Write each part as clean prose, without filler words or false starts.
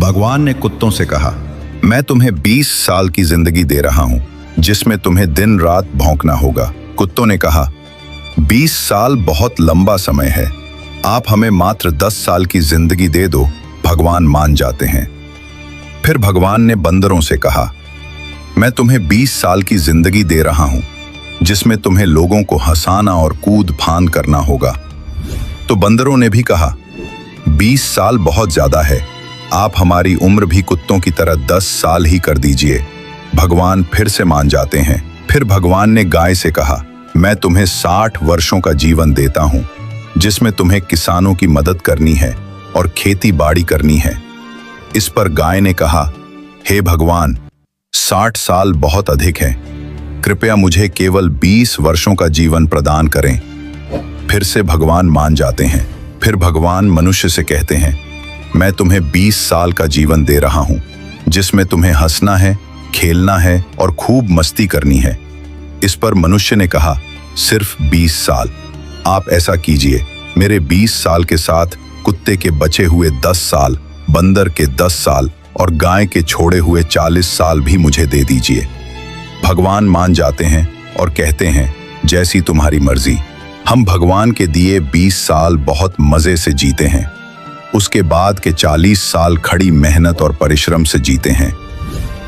भगवान ने कुत्तों से कहा, मैं तुम्हें 20 साल की जिंदगी दे रहा हूं, जिसमें तुम्हें दिन रात भौंकना होगा। कुत्तों ने कहा, 20 साल बहुत लंबा समय है, आप हमें मात्र 10 साल की जिंदगी दे दो। भगवान मान जाते हैं। फिर भगवान ने बंदरों से कहा, मैं तुम्हें 20 साल की जिंदगी दे रहा हूं, जिसमें तुम्हें लोगों को हंसाना और कूद फान करना होगा। तो बंदरों ने भी कहा, 20 साल बहुत ज्यादा है, आप हमारी उम्र भी कुत्तों की तरह 10 साल ही कर दीजिए। भगवान फिर से मान जाते हैं। फिर भगवान ने गाय से कहा, मैं तुम्हें 60 वर्षों का जीवन देता हूं, जिसमें तुम्हें किसानों की मदद करनी है और खेती बाड़ी करनी है। इस पर गाय ने कहा, हे भगवान, 60 साल बहुत अधिक है, कृपया मुझे केवल 20 वर्षों का जीवन प्रदान करें। फिर से भगवान मान जाते हैं। फिर भगवान मनुष्य से कहते हैं, मैं तुम्हें 20 साल का जीवन दे रहा हूं, जिसमें तुम्हें हंसना है, खेलना है और खूब मस्ती करनी है। इस पर मनुष्य ने कहा, सिर्फ 20 साल। आप ऐसा कीजिए, मेरे 20 साल के साथ कुत्ते के बचे हुए 10 साल, बंदर के 10 साल और गाय के छोड़े हुए 40 साल भी मुझे दे दीजिए। भगवान मान जाते हैं और कहते हैं, जैसी तुम्हारी मर्जी। हम भगवान के दिए 20 साल बहुत मजे से जीते हैं। उसके बाद के 40 साल खड़ी मेहनत और परिश्रम से जीते हैं।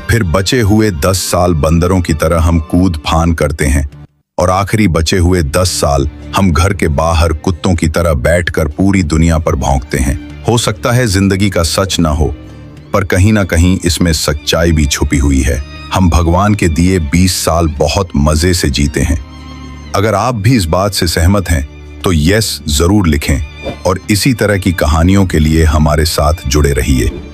फिर बचे हुए 10 साल बंदरों की तरह हम कूद फान करते हैं और आखिरी बचे हुए 10 साल हम घर के बाहर कुत्तों की तरह बैठकर पूरी दुनिया पर भौंकते हैं। हो सकता है जिंदगी का सच ना हो, पर कहीं ना कहीं इसमें सच्चाई भी छुपी हुई है। हम भगवान के दिए 20 साल बहुत मजे से जीते हैं। अगर आप भी इस बात से सहमत हैं तो यस जरूर लिखें और इसी तरह की कहानियों के लिए हमारे साथ जुड़े रहिए।